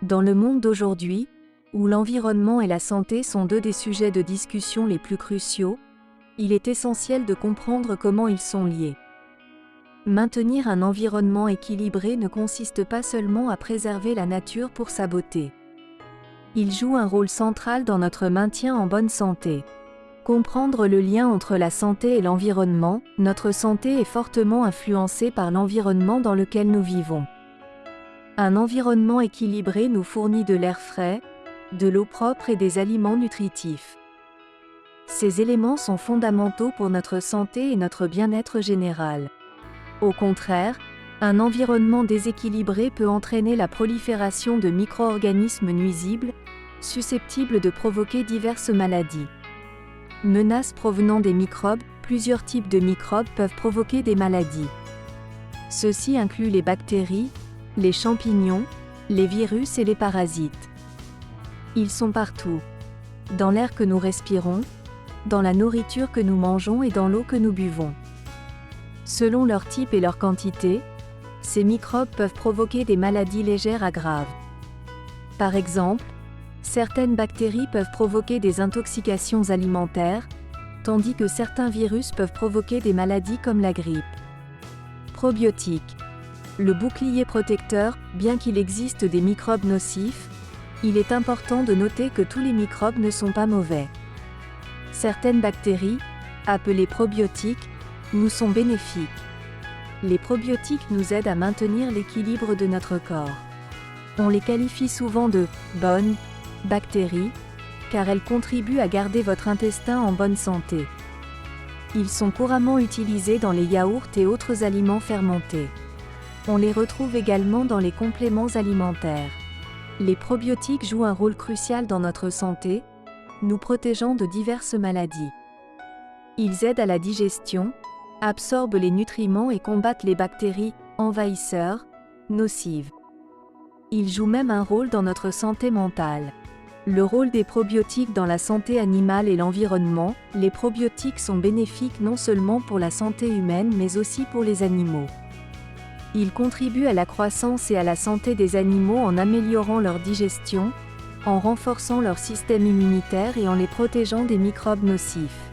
Dans le monde d'aujourd'hui, où l'environnement et la santé sont deux des sujets de discussion les plus cruciaux, il est essentiel de comprendre comment ils sont liés. Maintenir un environnement équilibré ne consiste pas seulement à préserver la nature pour sa beauté. Il joue un rôle central dans notre maintien en bonne santé. Comprendre le lien entre la santé et l'environnement, notre santé est fortement influencée par l'environnement dans lequel nous vivons. Un environnement équilibré nous fournit de l'air frais, de l'eau propre et des aliments nutritifs. Ces éléments sont fondamentaux pour notre santé et notre bien-être général. Au contraire, un environnement déséquilibré peut entraîner la prolifération de micro-organismes nuisibles, susceptibles de provoquer diverses maladies. Menaces provenant des microbes, plusieurs types de microbes peuvent provoquer des maladies. Ceux-ci incluent les bactéries, les champignons, les virus et les parasites. Ils sont partout. Dans l'air que nous respirons, dans la nourriture que nous mangeons et dans l'eau que nous buvons. Selon leur type et leur quantité, ces microbes peuvent provoquer des maladies légères à graves. Par exemple, certaines bactéries peuvent provoquer des intoxications alimentaires, tandis que certains virus peuvent provoquer des maladies comme la grippe. Probiotiques. Le bouclier protecteur, bien qu'il existe des microbes nocifs, il est important de noter que tous les microbes ne sont pas mauvais. Certaines bactéries, appelées probiotiques, nous sont bénéfiques. Les probiotiques nous aident à maintenir l'équilibre de notre corps. On les qualifie souvent de « bonnes » bactéries, car elles contribuent à garder votre intestin en bonne santé. Ils sont couramment utilisés dans les yaourts et autres aliments fermentés. On les retrouve également dans les compléments alimentaires. Les probiotiques jouent un rôle crucial dans notre santé, nous protégeant de diverses maladies. Ils aident à la digestion, absorbent les nutriments et combattent les bactéries envahisseurs, nocives. Ils jouent même un rôle dans notre santé mentale. Le rôle des probiotiques dans la santé animale et l'environnement, les probiotiques sont bénéfiques non seulement pour la santé humaine mais aussi pour les animaux. Ils contribuent à la croissance et à la santé des animaux en améliorant leur digestion, en renforçant leur système immunitaire et en les protégeant des microbes nocifs.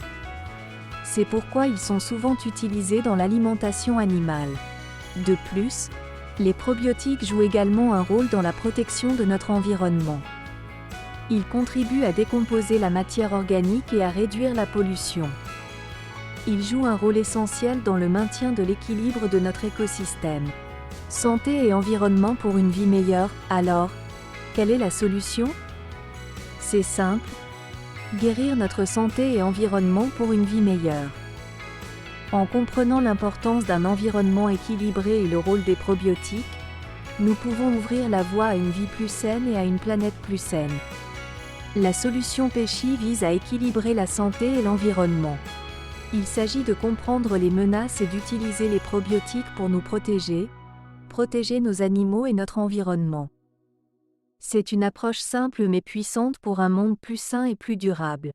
C'est pourquoi ils sont souvent utilisés dans l'alimentation animale. De plus, les probiotiques jouent également un rôle dans la protection de notre environnement. Ils contribuent à décomposer la matière organique et à réduire la pollution. Ils jouent un rôle essentiel dans le maintien de l'équilibre de notre écosystème. Santé et environnement pour une vie meilleure, alors, quelle est la solution? C'est simple. Guérir notre santé et environnement pour une vie meilleure. En comprenant l'importance d'un environnement équilibré et le rôle des probiotiques, nous pouvons ouvrir la voie à une vie plus saine et à une planète plus saine. La solution PECHI vise à équilibrer la santé et l'environnement. Il s'agit de comprendre les menaces et d'utiliser les probiotiques pour nous protéger nos animaux et notre environnement. C'est une approche simple mais puissante pour un monde plus sain et plus durable.